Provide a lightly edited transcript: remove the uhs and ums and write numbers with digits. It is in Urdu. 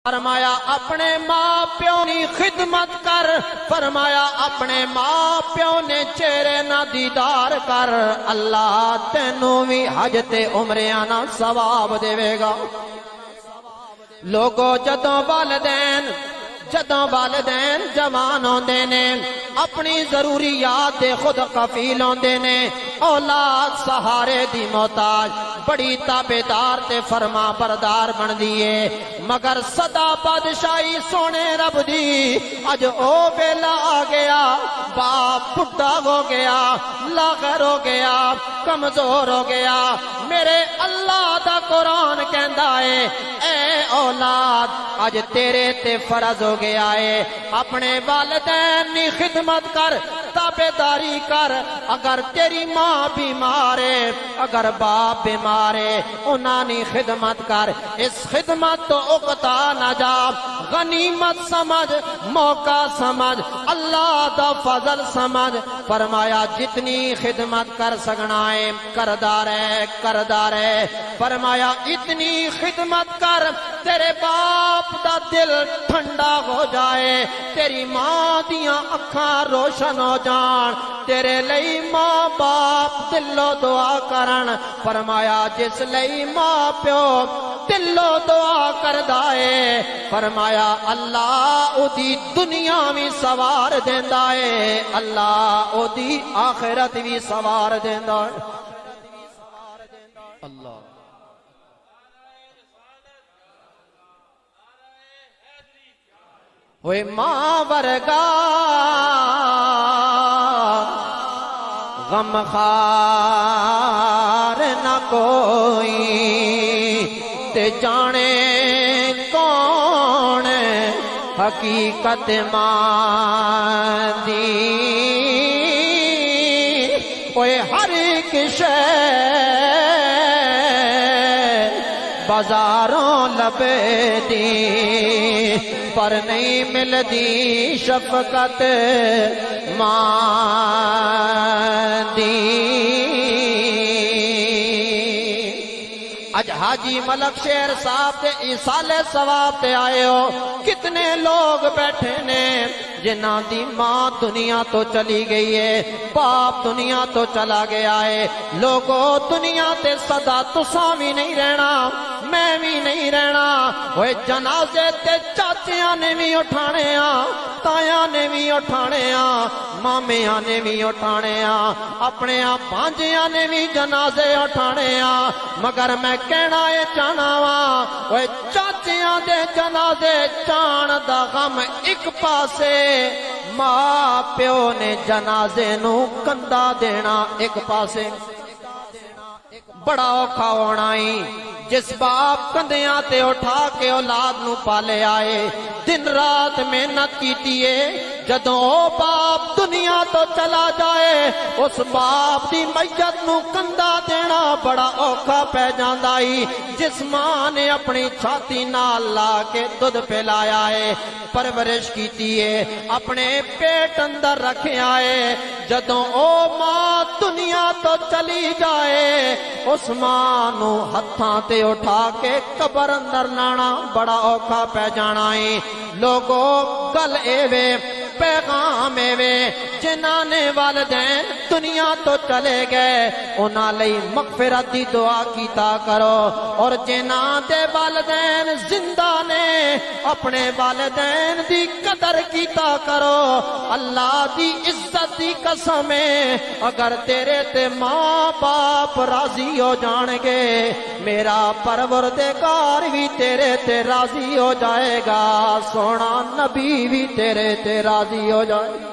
فرمایا اپنے ماں پیو کی خدمت کر، فرمایا اپنے ماں پیو نے چہرے نہ دیدار کر، اللہ تینوں بھی حج تے عمرے نہ ثواب دے گا۔ لوگو جدوں والدین جوان ہوندے نے، اپنی ضروریات دے خود کفیل ہوندے نے، اولاد سہارے دی محتاج بڑی تابعدار تے فرما بردار بن دیے، مگر صدا بادشاہی سونے رب دی اج او ویلا آ گیا، باپ بڈھا ہو گیا، لاغر ہو گیا، کمزور ہو گیا۔ میرے اللہ دا قرآن کہندا ہے اے اولاد اج تیرے تے فرض ہو گیا ہے، اپنے والدین کی خدمت کر، تابعداری کر۔ اگر تیری ماں بیمار ہے، اگر باپ بیمار ہے، انہاں کی خدمت کر، اس خدمت تو اکتا نہ جا، غنیمت سمجھ، موقع سمجھ، اللہ دا فضل سمجھ۔ فرمایا جتنی خدمت کر سکنا ہے کردا رہے، فرمایا اتنی خدمت کر تیرے باپ دا دل ٹھنڈا ہو جائے، تیری ماں دیاں اکھاں روشن ہو جان، تیرے لئی ماں باپ دلو دعا کرن۔ فرمایا جس لئی ماں پیو دلو دعا کردا ہے، فرمایا اللہ او دی دنیا بھی سوار دیندا ہے، اللہ او دی آخرت بھی سوار دیندا ہے۔ اللہ ہوئے ماں ورگا غم خار نہ کوئی، تے جانے کون حقیقت ماں دی، کوئی ہر ایک شے بازاروں لبے دی، پر نہیں ملدی شفقت ماں دی۔ اج حاجی ملک شیر صاحب تے ایصال ثواب تے آئے ہو، کتنے لوگ بیٹھے نے جنہاں دی ماں دنیا تو چلی گئی ہے، باپ دنیا تو چلا گیا ہے۔ لوگو دنیا تے صدا تساں بھی نہیں رہنا، میں بھی نہیں رہنا، ہوئے جنازے تے چاچیاں نے بھی اٹھانے ہاں، تایاں نے بھی اٹھانے ہاں، مامیاں نے بھی اٹھانے ہاں، اپنے بھانجیاں نے بھی جنازے اٹھانے ہاں، مگر میں کہنا ہے چاہنا وا، ہوئے چاچیاں دے جنازے چان دا غم ایک پاسے، ماں پیو نے جنازے نو کندھا دینا ایک پاسے۔ بڑا اوکھا ہونا ہی جس باپ کندھیاں تے اٹھا کے اولاد نو پالے آئے، دن رات محنت کیتی ہے، جدوں او باپ دنیا تو چلا جائے، اس باپ دی میت نو کندھا دینا بڑا اوکھا پہ جاندا ہی۔ جس ماں نے اپنی چھاتی نال لا کے دودھ پلایا ہے، پرورش کیتی ہے، اپنے پیٹ اندر رکھیا ہے، جدوں او ماں دنیا تو چلی جائے، اس ماں نو ہتھاں تے اٹھا کے قبر اندر لانا بڑا اوکھا پہ جانا ہے۔ لوگو گل ایوے پیغام ایوے، جنہاں نے والدین دنیا تو چلے گئے انہاں لئی مغفرت دی دعا کیتا کرو، اور جنہاں دے والدین زندہ نے اپنے والدین دی قدر کیتا کرو۔ اللہ دی عزت دی قسم ہے اگر تیرے تے ماں باپ راضی ہو جان گے، میرا پروردگار بھی تیرے تے راضی ہو جائے گا، سونا نبی بھی تیرے تے راضی ہو جائے۔